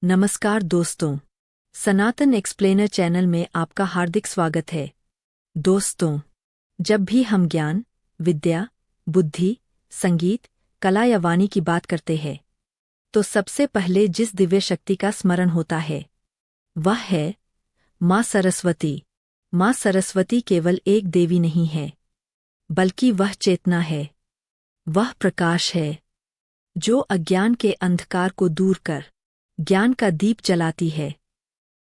नमस्कार दोस्तों, सनातन explainer channel में आपका हार्दिक स्वागत है। दोस्तों, जब भी हम ज्ञान, विद्या, बुद्धि, संगीत, कला या वाणी की बात करते हैं, तो सबसे पहले जिस दिव्य शक्ति का स्मरण होता है, वह है माँ सरस्वती। माँ सरस्वती केवल एक देवी नहीं है, बल्कि वह चेतना है, वह प्रकाश है, जो अज्ञान के अंधकार को दूर कर ज्ञान का दीप जलाती है।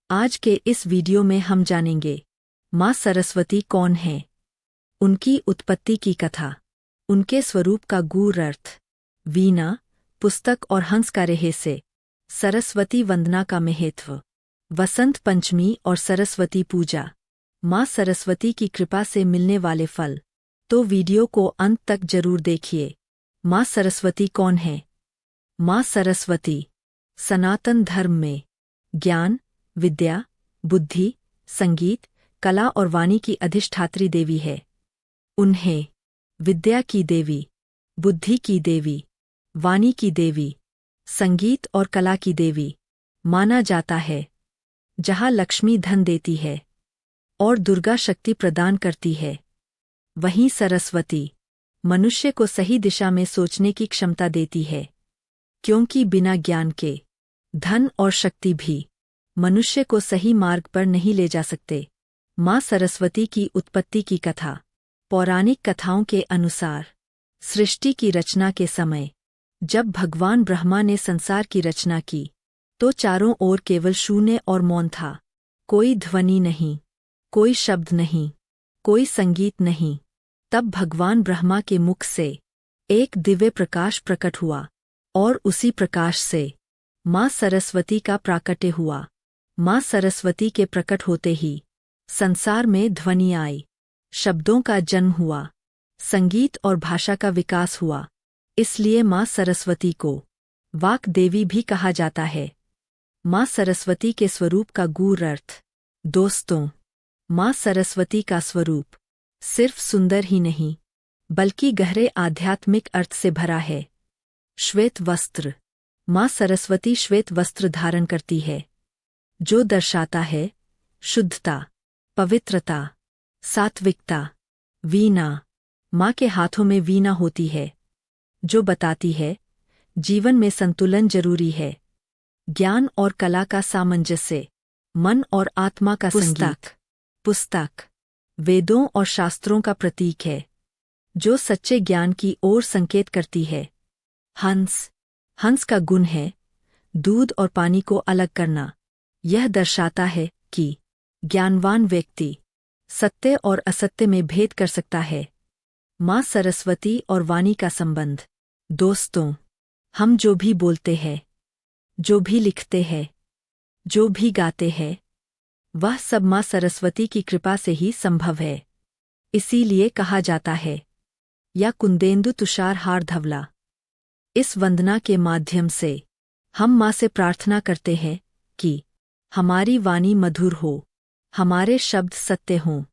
आज के इस वीडियो में हम जानेंगे माँ सरस्वती कौन है, उनकी उत्पत्ति की कथा, उनके स्वरूप का गूढ़ अर्थ, वीणा, पुस्तक और हंस का रहस्य, सरस्वती वंदना का महत्व, वसंत पंचमी और सरस्वती पूजा, माँ सरस्वती की कृपा से मिलने वाले फल। तो वीडियो को अंत तक जरूर देखिए। माँ सरस्वती कौन है? माँ सरस्वती सनातन धर्म में ज्ञान, विद्या, बुद्धि, संगीत, कला और वाणी की अधिष्ठात्री देवी है। उन्हें विद्या की देवी, बुद्धि की देवी, वाणी की देवी, संगीत और कला की देवी माना जाता है। जहाँ लक्ष्मी धन देती है और दुर्गा शक्ति प्रदान करती है, वहीं सरस्वती मनुष्य को सही दिशा में सोचने की क्षमता देती है, क्योंकि बिना ज्ञान के धन और शक्ति भी मनुष्य को सही मार्ग पर नहीं ले जा सकते। माँ सरस्वती की उत्पत्ति की कथा। पौराणिक कथाओं के अनुसार सृष्टि की रचना के समय जब भगवान ब्रह्मा ने संसार की रचना की, तो चारों ओर केवल शून्य और मौन था। कोई ध्वनि नहीं, कोई शब्द नहीं, कोई संगीत नहीं। तब भगवान ब्रह्मा के मुख से एक दिव्य प्रकाश प्रकट हुआ और उसी प्रकाश से माँ सरस्वती का प्राकट्य हुआ। माँ सरस्वती के प्रकट होते ही संसार में ध्वनि आई, शब्दों का जन्म हुआ, संगीत और भाषा का विकास हुआ। इसलिए माँ सरस्वती को वाक देवी भी कहा जाता है। माँ सरस्वती के स्वरूप का गूढ़ अर्थ। दोस्तों, माँ सरस्वती का स्वरूप सिर्फ सुंदर ही नहीं, बल्कि गहरे आध्यात्मिक अर्थ से भरा है। श्वेत वस्त्र। माँ सरस्वती श्वेत वस्त्र धारण करती है, जो दर्शाता है शुद्धता, पवित्रता, सात्विकता। वीणा। माँ के हाथों में वीणा होती है, जो बताती है जीवन में संतुलन जरूरी है। ज्ञान और कला का सामंजस्य, मन और आत्मा का संगीत। पुस्तक वेदों और शास्त्रों का प्रतीक है, जो सच्चे ज्ञान की ओर संकेत करती है। हंस। हंस का गुण है दूध और पानी को अलग करना। यह दर्शाता है कि ज्ञानवान व्यक्ति सत्य और असत्य में भेद कर सकता है। माँ सरस्वती और वाणी का संबंध। दोस्तों, हम जो भी बोलते हैं, जो भी लिखते हैं, जो भी गाते हैं, वह सब माँ सरस्वती की कृपा से ही संभव है। इसीलिए कहा जाता है, या कुंदेंदु तुषार हार धवला। इस वंदना के माध्यम से हम माँ से प्रार्थना करते हैं कि हमारी वाणी मधुर हो, हमारे शब्द सत्य हों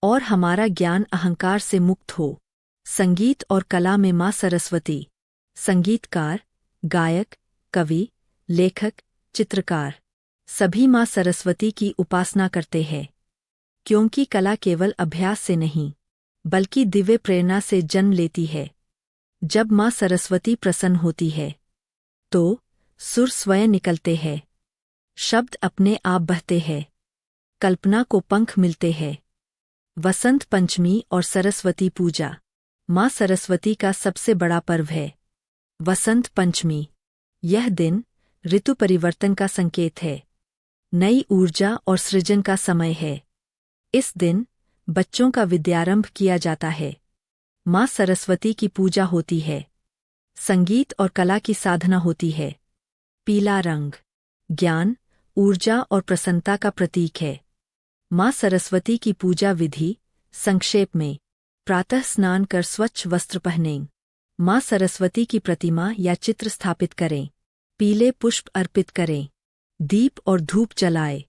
और हमारा ज्ञान अहंकार से मुक्त हो। संगीत और कला में माँ सरस्वती संगीतकार, गायक, कवि, लेखक, चित्रकार सभी माँ सरस्वती की उपासना करते हैं, क्योंकि कला केवल अभ्यास से नहीं, बल्कि दिव्य प्रेरणा से जन्म लेती है। जब माँ सरस्वती प्रसन्न होती है, तो सुर स्वयं निकलते हैं, शब्द अपने आप बहते हैं, कल्पना को पंख मिलते हैं। वसंत पंचमी और सरस्वती पूजा। माँ सरस्वती का सबसे बड़ा पर्व है वसंत पंचमी। यह दिन ऋतु परिवर्तन का संकेत है, नई ऊर्जा और सृजन का समय है। इस दिन बच्चों का विद्यारंभ किया जाता है। माँ सरस्वती की पूजा होती है, संगीत और कला की साधना होती है। पीला रंग ज्ञान, ऊर्जा और प्रसन्नता का प्रतीक है। माँ सरस्वती की पूजा विधि संक्षेप में। प्रातः स्नान कर स्वच्छ वस्त्र पहनें। माँ सरस्वती की प्रतिमा या चित्र स्थापित करें। पीले पुष्प अर्पित करें। दीप और धूप जलाएं।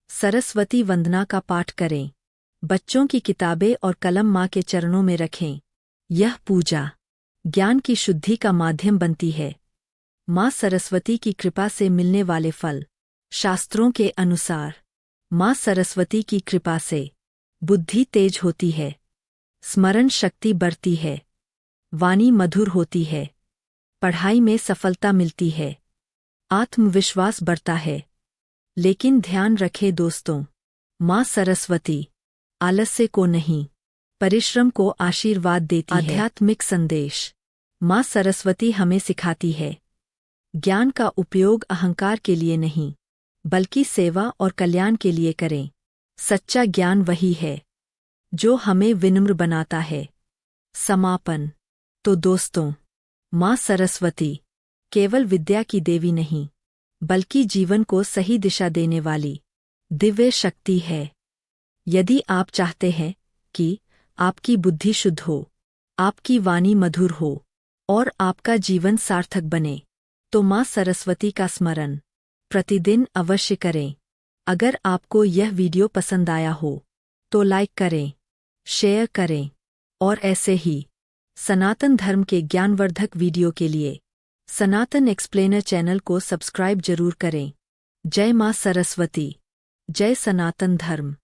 सरस्वती वंदना का पाठ करें। बच्चों की किताबें और कलम माँ के चरणों में रखें। यह पूजा ज्ञान की शुद्धि का माध्यम बनती है। माँ सरस्वती की कृपा से मिलने वाले फल। शास्त्रों के अनुसार माँ सरस्वती की कृपा से बुद्धि तेज होती है, स्मरण शक्ति बढ़ती है, वाणी मधुर होती है, पढ़ाई में सफलता मिलती है, आत्मविश्वास बढ़ता है। लेकिन ध्यान रखें दोस्तों, माँ सरस्वती आलस्य को नहीं, परिश्रम को आशीर्वाद देती है। आध्यात्मिक संदेश। माँ सरस्वती हमें सिखाती है, ज्ञान का उपयोग अहंकार के लिए नहीं, बल्कि सेवा और कल्याण के लिए करें। सच्चा ज्ञान वही है जो हमें विनम्र बनाता है। समापन। तो दोस्तों, माँ सरस्वती केवल विद्या की देवी नहीं, बल्कि जीवन को सही दिशा देने वाली दिव्य शक्ति है। यदि आप चाहते हैं कि आपकी बुद्धि शुद्ध हो, आपकी वाणी मधुर हो और आपका जीवन सार्थक बने, तो माँ सरस्वती का स्मरण प्रतिदिन अवश्य करें। अगर आपको यह वीडियो पसंद आया हो तो लाइक करें, शेयर करें और ऐसे ही सनातन धर्म के ज्ञानवर्धक वीडियो के लिए सनातन एक्सप्लेनर चैनल को सब्सक्राइब जरूर करें। जय माँ सरस्वती, जय सनातन धर्म।